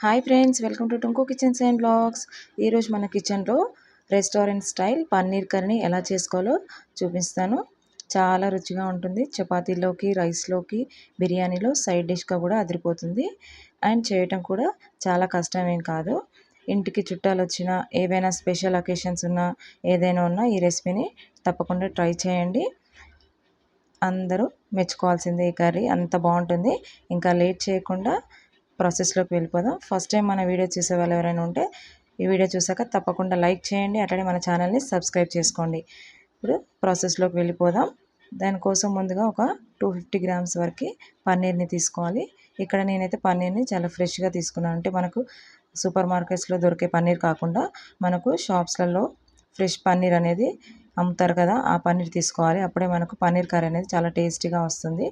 Hi friends, welcome to టుంకు kitchens and blogs. ఈరోజు మన కిచెన్లో రెస్టారెంట్ స్టైల్ పన్నీర్ కర్రీని ఎలా చేసుకోవాలో చూపిస్తాను. చాలా రుచిగా ఉంటుంది. చపాతీలోకి, రైస్లోకి, బిర్యానీలో సైడ్ డిష్గా కూడా అదిరిపోతుంది. అండ్ చేయటం కూడా చాలా కష్టమేం కాదు. ఇంటికి చుట్టాలు వచ్చినా, ఏవైనా స్పెషల్ అకేషన్స్ ఉన్నా, ఏదైనా ఉన్నా ఈ రెసిపీని తప్పకుండా ట్రై చేయండి. అందరూ మెచ్చుకోవాల్సిందే. ఈ కర్రీ అంత బాగుంటుంది. ఇంకా లేట్ చేయకుండా ప్రాసెస్లోకి వెళ్ళిపోదాం. ఫస్ట్ టైం మన వీడియో చూసే వాళ్ళు ఎవరైనా ఉంటే ఈ వీడియో చూసాక తప్పకుండా లైక్ చేయండి. అట్లనే మన ఛానల్ని సబ్స్క్రైబ్ చేసుకోండి. ఇప్పుడు ప్రాసెస్లోకి వెళ్ళిపోదాం. దానికోసం ముందుగా ఒక 250 గ్రామ్స్ వరకు పన్నీర్ని తీసుకోవాలి. ఇక్కడ నేనైతే పన్నీర్ని చాలా ఫ్రెష్గా తీసుకున్నాను. అంటే మనకు సూపర్ మార్కెట్స్లో దొరికే పన్నీర్ కాకుండా మనకు షాప్స్లలో ఫ్రెష్ పన్నీర్ అనేది అమ్ముతారు కదా, ఆ పన్నీర్ తీసుకోవాలి. అప్పుడే మనకు పన్నీర్ కర్రీ అనేది చాలా టేస్టీగా వస్తుంది.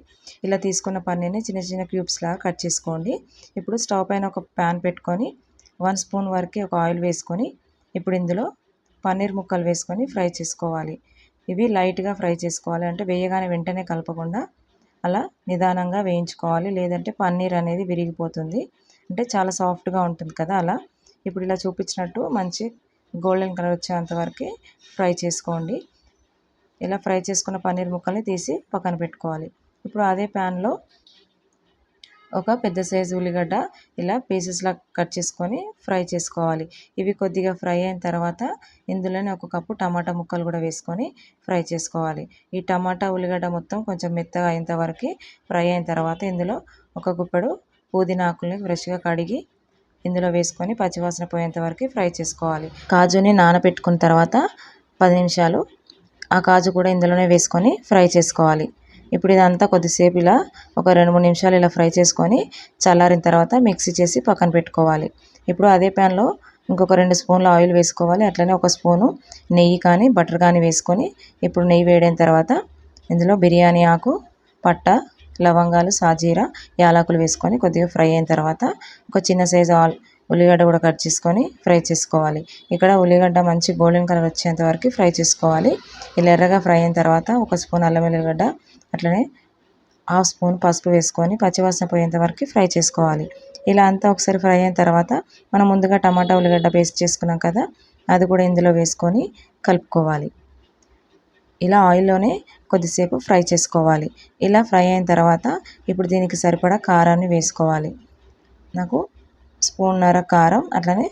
ఇలా తీసుకున్న పన్నీర్ని చిన్న చిన్న క్యూబ్స్ లాగా కట్ చేసుకోండి. ఇప్పుడు స్టవ్ పైన ఒక ప్యాన్ పెట్టుకొని 1 స్పూన్ వరకు ఒక ఆయిల్ వేసుకొని ఇప్పుడు ఇందులో పన్నీర్ ముక్కలు వేసుకొని ఫ్రై చేసుకోవాలి. ఇవి లైట్గా ఫ్రై చేసుకోవాలి. అంటే వేయగానే వెంటనే కలపకుండా అలా నిదానంగా వేయించుకోవాలి. లేదంటే పన్నీర్ అనేది విరిగిపోతుంది. అంటే చాలా సాఫ్ట్గా ఉంటుంది కదా అలా. ఇప్పుడు ఇలా చూపించినట్టు మంచి గోల్డెన్ కలర్ వచ్చేంత వరకు ఫ్రై చేసుకోండి. ఇలా ఫ్రై చేసుకున్న పన్నీర్ ముక్కల్ని తీసి పక్కన పెట్టుకోవాలి. ఇప్పుడు అదే ప్యాన్లో ఒక పెద్ద సైజు ఉల్లిగడ్డ ఇలా పీసెస్లా కట్ చేసుకొని ఫ్రై చేసుకోవాలి. ఇవి కొద్దిగా ఫ్రై అయిన తర్వాత ఇందులోనే ఒక కప్పు టమాటా ముక్కలు కూడా వేసుకొని ఫ్రై చేసుకోవాలి. ఈ టమాటా ఉల్లిగడ్డ మొత్తం కొంచెం మెత్తగా అయ్యేంత వరకు ఫ్రై అయిన తర్వాత ఇందులో ఒక గుప్పెడు పుదీనా ఆకుల్ని ఫ్రెష్గా కడిగి ఇందులో వేసుకొని పచ్చివాసన పోయేంత వరకు ఫ్రై చేసుకోవాలి. కాజుని నానబెట్టుకున్న తర్వాత 10 నిమిషాలు ఆ కాజు కూడా ఇందులోనే వేసుకొని ఫ్రై చేసుకోవాలి. ఇప్పుడు ఇదంతా కొద్దిసేపు ఇలా ఒక 2-3 నిమిషాలు ఇలా ఫ్రై చేసుకొని చల్లారిన తర్వాత మిక్సీ చేసి పక్కన పెట్టుకోవాలి. ఇప్పుడు అదే ప్యాన్లో ఇంకొక 2 స్పూన్ల ఆయిల్ వేసుకోవాలి. అట్లనే ఒక స్పూను నెయ్యి కానీ బటర్ కానీ వేసుకొని ఇప్పుడు నెయ్యి వేడైన తర్వాత ఇందులో బిర్యానీ ఆకు, పట్ట, లవంగాలు, సాజీరా, యాలకులు వేసుకొని కొద్దిగా ఫ్రై అయిన తర్వాత ఒక చిన్న సైజు ఉల్లిగడ్డ కూడా కట్ చేసుకొని ఫ్రై చేసుకోవాలి. ఇక్కడ ఉల్లిగడ్డ మంచి గోల్డెన్ కలర్ వచ్చేంత వరకు ఫ్రై చేసుకోవాలి. ఇలా ఎర్రగా ఫ్రై అయిన తర్వాత ఒక స్పూన్ అల్లం వెల్లిగడ్డ, అట్లనే 1/2 స్పూన్ పసుపు వేసుకొని పచ్చివాసన పోయేంత వరకు ఫ్రై చేసుకోవాలి. ఇలా అంతా ఒకసారి ఫ్రై అయిన తర్వాత మనం ముందుగా టమాటా ఉల్లిగడ్డ పేస్ట్ చేసుకున్నాం కదా, అది కూడా ఇందులో వేసుకొని కలుపుకోవాలి. ఇలా ఆయిల్లోనే కొద్దిసేపు ఫ్రై చేసుకోవాలి. ఇలా ఫ్రై అయిన తర్వాత ఇప్పుడు దీనికి సరిపడా కారాన్ని వేసుకోవాలి. నాకు 1.5 స్పూన్ కారం, అట్లనే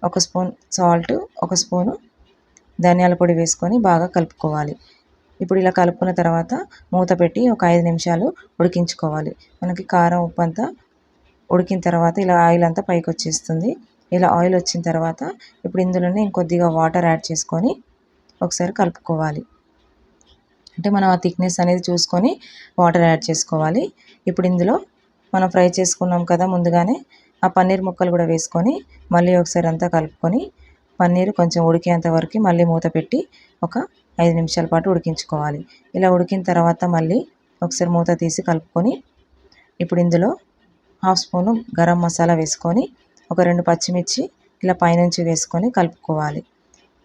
1 స్పూన్ సాల్ట్, 1 స్పూను ధనియాల పొడి వేసుకొని బాగా కలుపుకోవాలి. ఇప్పుడు ఇలా కలుపుకున్న తర్వాత మూత పెట్టి ఒక 5 నిమిషాలు ఉడికించుకోవాలి. మనకి కారం ఉప్పు అంతా ఉడికిన తర్వాత ఇలా ఆయిల్ అంతా పైకి వచ్చేస్తుంది. ఇలా ఆయిల్ వచ్చిన తర్వాత ఇప్పుడు ఇందులోనే ఇంకొద్దిగా వాటర్ యాడ్ చేసుకొని ఒకసారి కలుపుకోవాలి. అంటే మనం ఆ థిక్నెస్ అనేది చూసుకొని వాటర్ యాడ్ చేసుకోవాలి. ఇప్పుడు ఇందులో మనం ఫ్రై చేసుకున్నాం కదా ముందుగానే, ఆ పన్నీర్ ముక్కలు కూడా వేసుకొని మళ్ళీ ఒకసారి అంతా కలుపుకొని పన్నీర్ కొంచెం ఉడికేంత వరకు మళ్ళీ మూత పెట్టి ఒక 5 నిమిషాల పాటు ఉడికించుకోవాలి. ఇలా ఉడికిన తర్వాత మళ్ళీ ఒకసారి మూత తీసి కలుపుకొని ఇప్పుడు ఇందులో 1/2 స్పూను గరం మసాలా వేసుకొని ఒక 2 పచ్చిమిర్చి ఇలా పైనుంచి వేసుకొని కలుపుకోవాలి.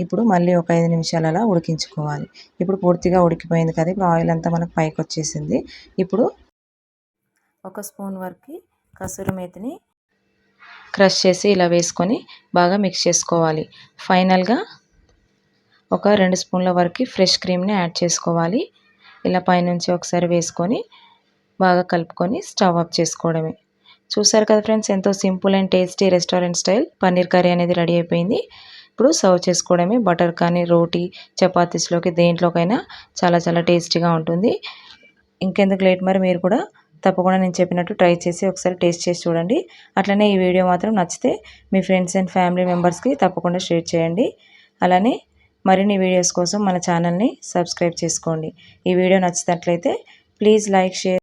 ఇప్పుడు మళ్ళీ ఒక 5 నిమిషాలు అలా ఉడికించుకోవాలి. ఇప్పుడు పూర్తిగా ఉడికిపోయింది కదా, ఇప్పుడు ఆయిల్ అంతా మనకు పైకి వచ్చేసింది. ఇప్పుడు 1 స్పూన్ వరకు కసూరి మేతిని క్రష్ చేసి ఇలా వేసుకొని బాగా మిక్స్ చేసుకోవాలి. ఫైనల్గా ఒక 2 స్పూన్ల వరకు ఫ్రెష్ క్రీమ్ని యాడ్ చేసుకోవాలి. ఇలా పైనుంచి ఒకసారి వేసుకొని బాగా కలుపుకొని స్టవ్ ఆఫ్ చేసుకోవడమే. చూసారు కదా ఫ్రెండ్స్, ఎంతో simple and tasty restaurant style paneer curry అనేది రెడీ అయిపోయింది. ఇప్పుడు సర్వ్ చేసుకోవడమే. బటర్ కానీ, రోటీ, చపాతీస్లోకి దేంట్లోకైనా చాలా చాలా టేస్టీగా ఉంటుంది. ఇంకెందుకు లేట్, మరి మీరు కూడా తప్పకుండా నేను చెప్పినట్టు ట్రై చేసి ఒకసారి టేస్ట్ చేసి చూడండి. అట్లనే ఈ వీడియో మాత్రం నచ్చితే మీ ఫ్రెండ్స్ అండ్ ఫ్యామిలీ మెంబర్స్కి తప్పకుండా షేర్ చేయండి. అలానే మరిన్ని వీడియోస్ కోసం మన ఛానల్ని సబ్స్క్రైబ్ చేసుకోండి. ఈ వీడియో నచ్చినట్లయితే ప్లీజ్ లైక్, షేర్.